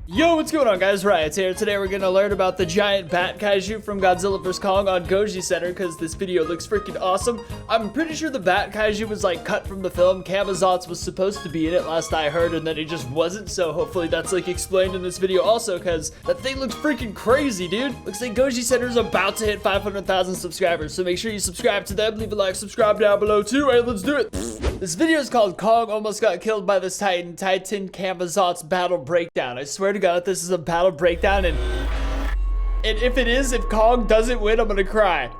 Yo, what's going on, guys? Riot here. Today we're gonna learn about the giant bat kaiju from Godzilla vs. Kong on Gojicenter because this video looks freaking awesome. I'm pretty sure the bat kaiju was like cut from the film. Camazotz was supposed to be in it last I heard, and then he just wasn't, so hopefully that's like explained in this video also, because that thing looks freaking crazy, dude. Looks like Gojicenter is about to hit 500,000 subscribers, so make sure you subscribe to them, leave a like, subscribe down below too. Hey, let's do it. This video is called Kong Almost Got Killed by this Titan Camazotz Battle Breakdown. I swear to God, this is a battle breakdown, and if it is, if Kong doesn't win, I'm gonna cry.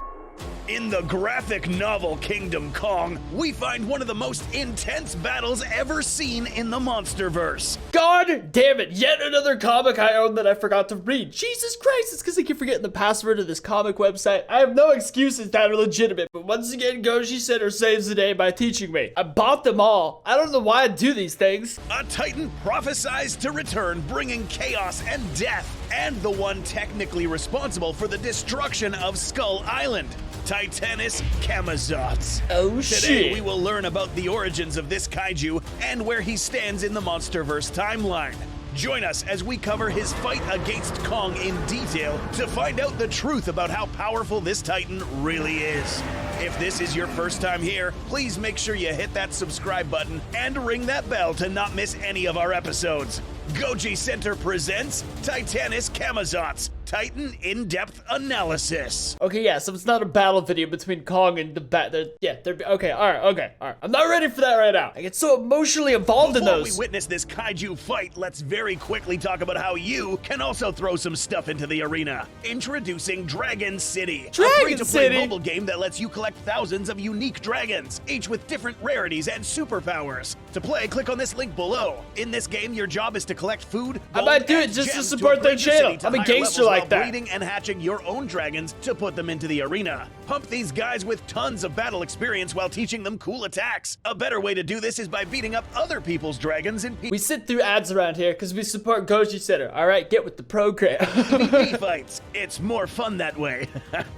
In the graphic novel Kingdom Kong, we find one of the most intense battles ever seen in the Monsterverse. God damn it, yet another comic I own that I forgot to read. Jesus Christ, it's because I keep forgetting the password of this comic website. I have no excuses that are legitimate, but once again, Gojicenter saves the day by teaching me. I bought them all. I don't know why I do these things. A Titan prophesies to return, bringing chaos and death, and the one technically responsible for the destruction of Skull Island. Titanus Camazotz. Oh Today shit. we will learn about the origins of this kaiju and where he stands in the Monsterverse timeline. Join us as we cover his fight against Kong in detail to find out the truth about how powerful this Titan really is. If this is your first time here, please make sure you hit that subscribe button and ring that bell to not miss any of our episodes. Gojicenter presents Titanus Camazotz, Titan In-Depth Analysis. Okay, yeah, so it's not a battle video between Kong and the bat. Okay, alright. I'm not ready for that right now. I get so emotionally involved in Before those. we witness this kaiju fight, let's very quickly talk about how you can also throw some stuff into the arena. Introducing Dragon City, a free-to-play mobile game that lets you collect thousands of unique dragons, each with different rarities and superpowers. To play, click on this link below. In this game, your job is to collect food, I gold, might do and it just to gems support their upgrade your channel. city to I'm a higher gangster levels like while that. breeding and hatching your own dragons to put them into the arena. Pump these guys with tons of battle experience while teaching them cool attacks. A better way to do this is by beating up other people's dragons in We sit through ads around here because we support Gojicenter. Alright, get with the program. PvP fights. It's more fun that way.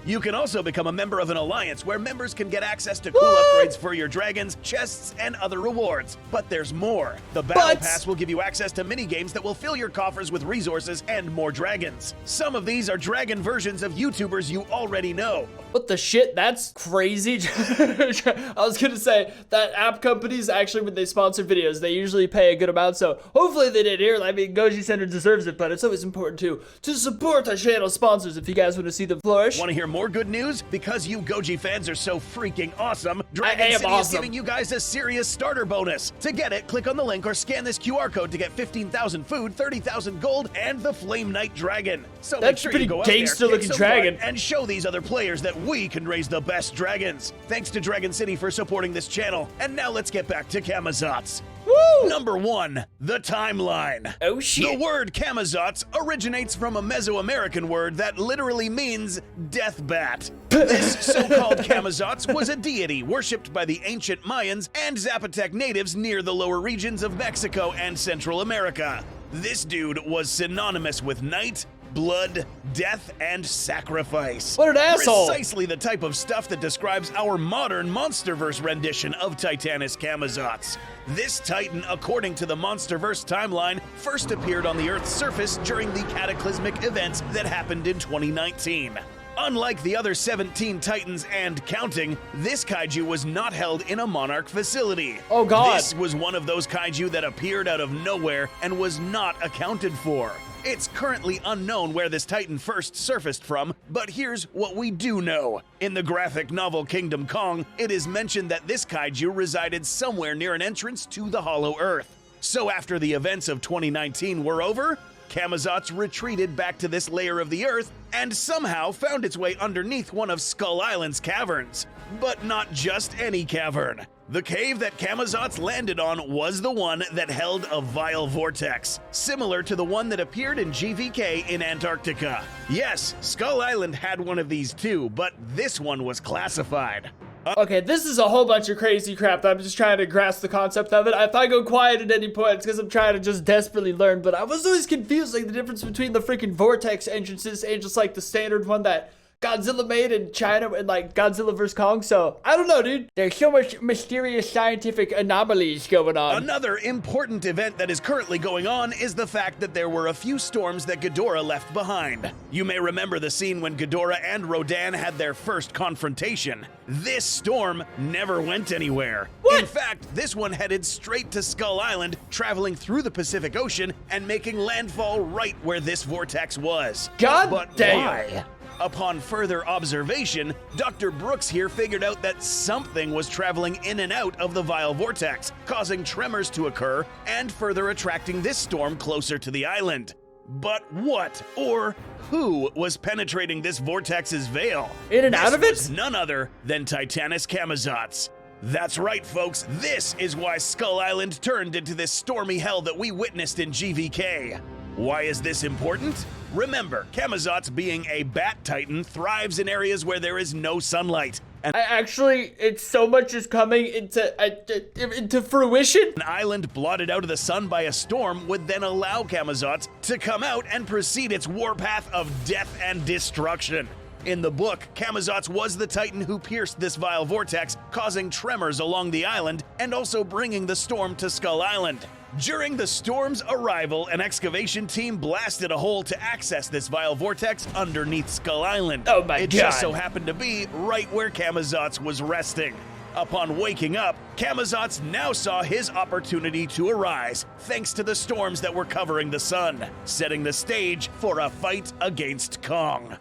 You can also become a member of an alliance where members can get access to cool upgrades for your dragons, chests, and other rewards. But there's more. The Battle Pass will give you access to mini games that will fill your coffers with resources and more dragons. Some of these are dragon versions of YouTubers you already know. What the shit? That's crazy. I was gonna say that app companies actually, when they sponsor videos, they usually pay a good amount, so hopefully they did here. I mean, Gojicenter deserves it, but it's always important to support our channel sponsors if you guys want to see them flourish. Want to hear more good news? Because you Goji fans are so freaking awesome, Dragon City is giving you guys a serious starter bonus. To get it, click on the link or scan this QR code to get 15,000 food, 30,000 gold, and the Flame Knight Dragon. So make sure you go out there, kick some butt, and show these other players that we can raise the best dragons. Thanks to Dragon City for supporting this channel. And now let's get back to Camazotz. Woo! Number 1, the timeline. Oh shit. The word Camazotz originates from a Mesoamerican word that literally means death bat. This so-called Camazotz was a deity worshipped by the ancient Mayans and Zapotec natives near the lower regions of Mexico and Central America. This dude was synonymous with night, blood, death, and sacrifice. What an asshole! Precisely the type of stuff that describes our modern Monsterverse rendition of Titanus Camazotz. This Titan, according to the Monsterverse timeline, first appeared on the Earth's surface during the cataclysmic events that happened in 2019. Unlike the other 17 Titans and counting, this kaiju was not held in a monarch facility. Oh god. This was one of those kaiju that appeared out of nowhere and was not accounted for. It's currently unknown where this Titan first surfaced from, but here's what we do know. In the graphic novel Kingdom Kong, it is mentioned that this kaiju resided somewhere near an entrance to the Hollow Earth. So after the events of 2019 were over, Camazotz retreated back to this layer of the Earth and somehow found its way underneath one of Skull Island's caverns. But not just any cavern. The cave that Camazotz landed on was the one that held a vile vortex, similar to the one that appeared in GVK in Antarctica. Yes, Skull Island had one of these too, but this one was classified. Okay, this is a whole bunch of crazy crap. I'm just trying to grasp the concept of it. If I go quiet at any point, it's because I'm trying to just desperately learn. But I was always confused, like the difference between the freaking vortex entrances and just like the standard one that Godzilla made in China and like Godzilla vs. Kong. So I don't know, dude. There's so much mysterious scientific anomalies going on. Another important event that is currently going on is the fact that there were a few storms that Ghidorah left behind. You may remember the scene when Ghidorah and Rodan had their first confrontation. This storm never went anywhere. What? In fact, this one headed straight to Skull Island, traveling through the Pacific Ocean and making landfall right where this vortex was. God but damn. why? Upon further observation, Dr. Brooks here figured out that something was traveling in and out of the vile vortex, causing tremors to occur and further attracting this storm closer to the island. But what or who was penetrating this vortex's veil? In and out of it? Was none other than Titanus Camazotz. That's right, folks. This is why Skull Island turned into this stormy hell that we witnessed in GVK. Why is this important? Remember, Camazotz, being a bat titan, thrives in areas where there is no sunlight. And It's so much is coming into fruition. an island blotted out of the sun by a storm would then allow Camazotz to come out and proceed its warpath of death and destruction. In the book, Camazotz was the titan who pierced this vile vortex, causing tremors along the island and also bringing the storm to Skull Island. During the storm's arrival, an excavation team blasted a hole to access this vile vortex underneath Skull Island. Oh my It God. just so happened to be right where Camazotz was resting. Upon waking up, Camazotz now saw his opportunity to arise, thanks to the storms that were covering the sun, setting the stage for a fight against Kong.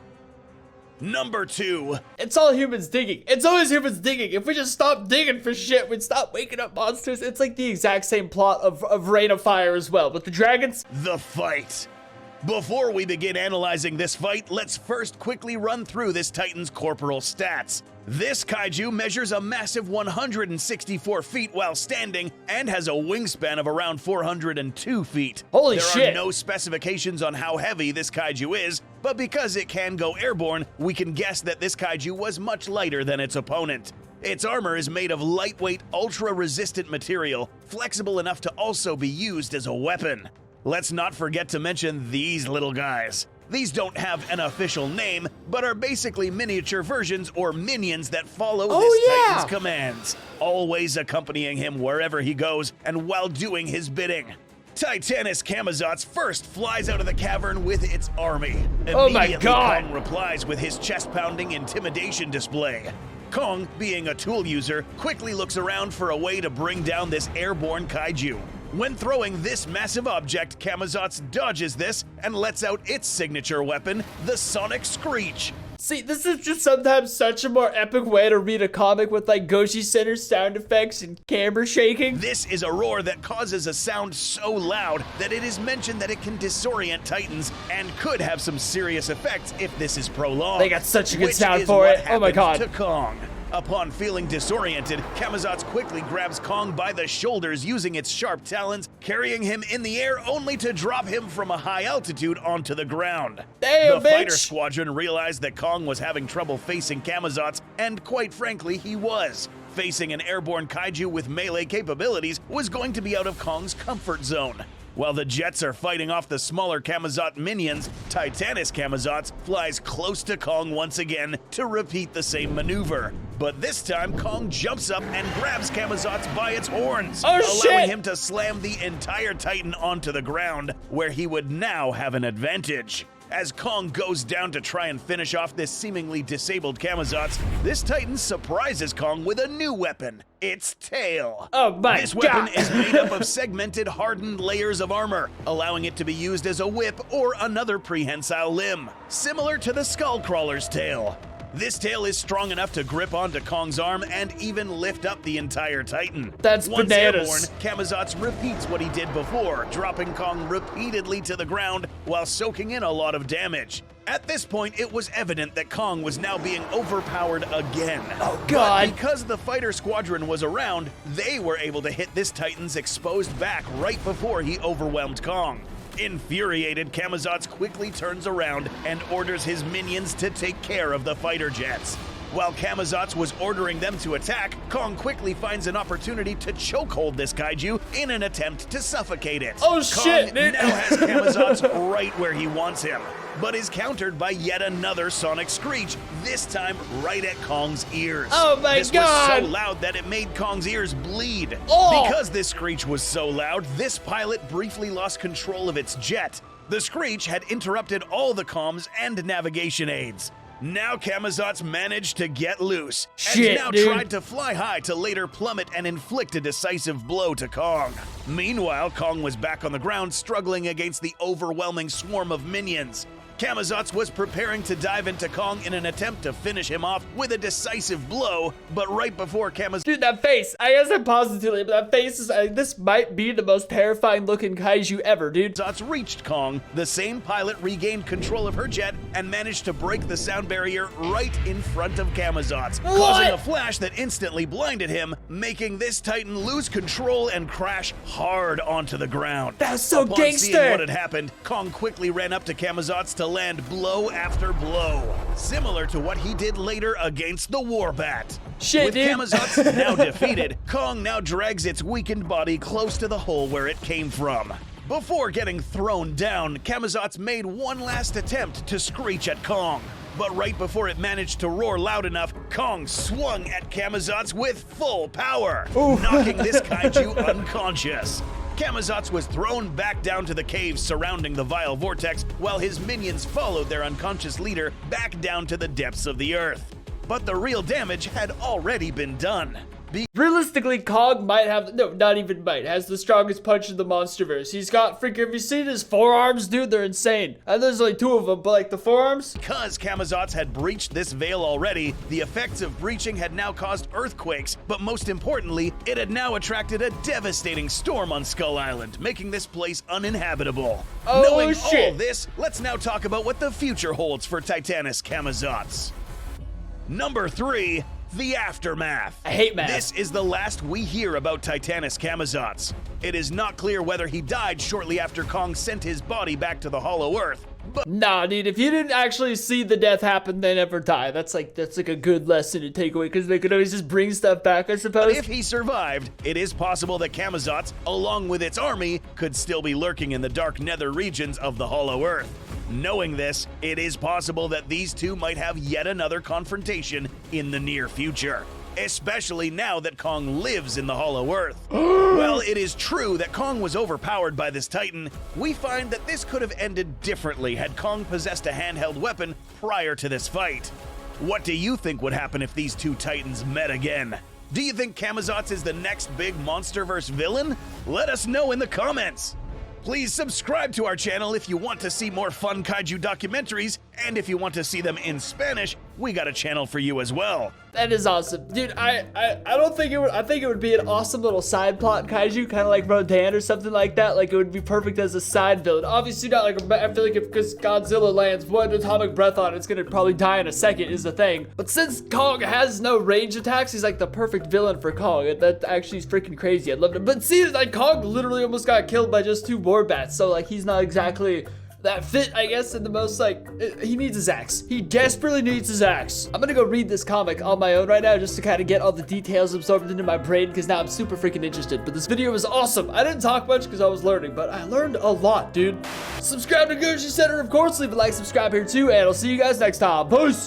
Number 2. It's all humans digging. It's always humans digging. If we just stop digging for shit, we'd stop waking up monsters. It's like the exact same plot of Reign of Fire as well. With the dragons, The fight. Before we begin analyzing this fight, let's first quickly run through this Titan's corporal stats. This kaiju measures a massive 164 feet while standing and has a wingspan of around 402 feet. Holy there shit. are no specifications on how heavy this kaiju is, but because it can go airborne, we can guess that this kaiju was much lighter than its opponent. Its armor is made of lightweight, ultra-resistant material, flexible enough to also be used as a weapon. Let's not forget to mention these little guys. These don't have an official name, but are basically miniature versions or minions that follow this Titan's commands, always accompanying him wherever he goes and while doing his bidding. Titanus Camazotz first flies out of the cavern with its army. Oh my Immediately, God. Kong replies with his chest-pounding intimidation display. Kong, being a tool user, quickly looks around for a way to bring down this airborne kaiju. When throwing this massive object, Camazotz dodges this and lets out its signature weapon, the Sonic Screech. see, this is just sometimes such a more epic way to read a comic with like Gojicenter sound effects and camera shaking. This is a roar that causes a sound so loud that it is mentioned that it can disorient Titans and could have some serious effects if this is prolonged. They got such a good which sound is for what it. Oh my happens God. to Kong. Upon feeling disoriented, Camazotz quickly grabs Kong by the shoulders using its sharp talons, carrying him in the air only to drop him from a high altitude onto the ground. Damn, the fighter bitch. squadron realized that Kong was having trouble facing Camazotz, and quite frankly, he was. Facing an airborne kaiju with melee capabilities was going to be out of Kong's comfort zone. While the jets are fighting off the smaller Camazotz minions, Titanus Camazotz flies close to Kong once again to repeat the same maneuver. But this time, Kong jumps up and grabs Camazotz by its horns, Oh, allowing shit. him to slam the entire Titan onto the ground, where he would now have an advantage. As Kong goes down to try and finish off this seemingly disabled Camazotz, this Titan surprises Kong with a new weapon, its tail. Oh my This weapon God. is made up of segmented, hardened layers of armor, allowing it to be used as a whip or another prehensile limb, similar to the Skullcrawler's tail. This tail is strong enough to grip onto Kong's arm and even lift up the entire Titan. That's Once bananas. airborne, Camazotz repeats what he did before, dropping Kong repeatedly to the ground while soaking in a lot of damage. At this point, it was evident that Kong was now being overpowered again. Oh, God. But because the fighter squadron was around, they were able to hit this Titan's exposed back right before he overwhelmed Kong. Infuriated, Camazotz quickly turns around and orders his minions to take care of the fighter jets. While Camazotz was ordering them to attack, Kong quickly finds an opportunity to chokehold this kaiju in an attempt to suffocate it. Oh Kong shit, dude. now has Camazotz right where he wants him, but is countered by yet another sonic screech, this time right at Kong's ears. Oh my this God. was so loud that it made Kong's ears bleed. Oh. Because this screech was so loud, this pilot briefly lost control of its jet. The screech had interrupted all the comms and navigation aids. Now Camazotz managed to get loose, Shit, and now dude. tried to fly high to later plummet and inflict a decisive blow to Kong. Meanwhile, Kong was back on the ground struggling against the overwhelming swarm of minions. Camazotz was preparing to dive into Kong in an attempt to finish him off with a decisive blow, but right before Camazotz Dude, that face. I guess I paused it too late, but that face is. This might be the most terrifying looking kaiju ever, dude. reached Kong, the same pilot regained control of her jet and managed to break the sound barrier right in front of Camazotz, causing a flash that instantly blinded him, making this Titan lose control and crash hard onto the ground. That's so Upon gangster. seeing what had happened, Kong quickly ran up to Camazotz to land blow after blow, similar to what he did later against the Warbat. Shit, With dude. Camazotz now defeated, Kong now drags its weakened body close to the hole where it came from. Before getting thrown down, Camazotz made one last attempt to screech at Kong. But right before it managed to roar loud enough, Kong swung at Camazotz with full power, knocking this kaiju unconscious. Camazotz was thrown back down to the caves surrounding the vile vortex, while his minions followed their unconscious leader back down to the depths of the earth. But the real damage had already been done. Realistically, Kong might have, no, not even might, has the strongest punch in the Monsterverse. He's got freaking, have you seen his forearms, dude? They're insane. And there's like two of them, but like the forearms? Because Camazotz had breached this veil already, the effects of breaching had now caused earthquakes, but most importantly, it had now attracted a devastating storm on Skull Island, making this place uninhabitable. Oh, Knowing shit. all this, let's now talk about what the future holds for Titanus Camazotz. Number 3. The Aftermath. I hate math. This is the last we hear about Titanus Camazotz. It is not clear whether he died shortly after Kong sent his body back to the Hollow Earth, but Nah, dude, if you didn't actually see the death happen, they never die. That's like a good lesson to take away, because they could always just bring stuff back, I suppose. if he survived, it is possible that Camazotz, along with its army, could still be lurking in the dark nether regions of the Hollow Earth. Knowing this, it is possible that these two might have yet another confrontation in the near future, especially now that Kong lives in the Hollow Earth. While it is true that Kong was overpowered by this Titan, we find that this could have ended differently had Kong possessed a handheld weapon prior to this fight. What do you think would happen if these two Titans met again? Do you think Camazotz is the next big Monsterverse villain? Let us know in the comments! Please subscribe to our channel if you want to see more fun kaiju documentaries, and if you want to see them in Spanish, we got a channel for you as well. That is awesome. Dude, I don't think it would, I think it would be an awesome little side plot kaiju, kind of like Rodan or something like that. Like, it would be perfect as a side villain. Obviously not like, I feel like if because Godzilla lands one atomic breath on it, it's gonna probably die in a second is the thing. But since Kong has no range attacks, he's like the perfect villain for Kong. That actually is freaking crazy. I love it. But see, like, Kong literally almost got killed by just 2 Warbats, so like, he's not exactly that fit, I guess, in the most, like, he needs his axe. He desperately needs his axe. I'm gonna go read this comic on my own right now just to kind of get all the details absorbed into my brain, because now I'm super freaking interested. But this video was awesome. I didn't talk much because I was learning, but I learned a lot, dude. Subscribe to Gojicenter, of course. Leave a like, subscribe here too, and I'll see you guys next time. Peace!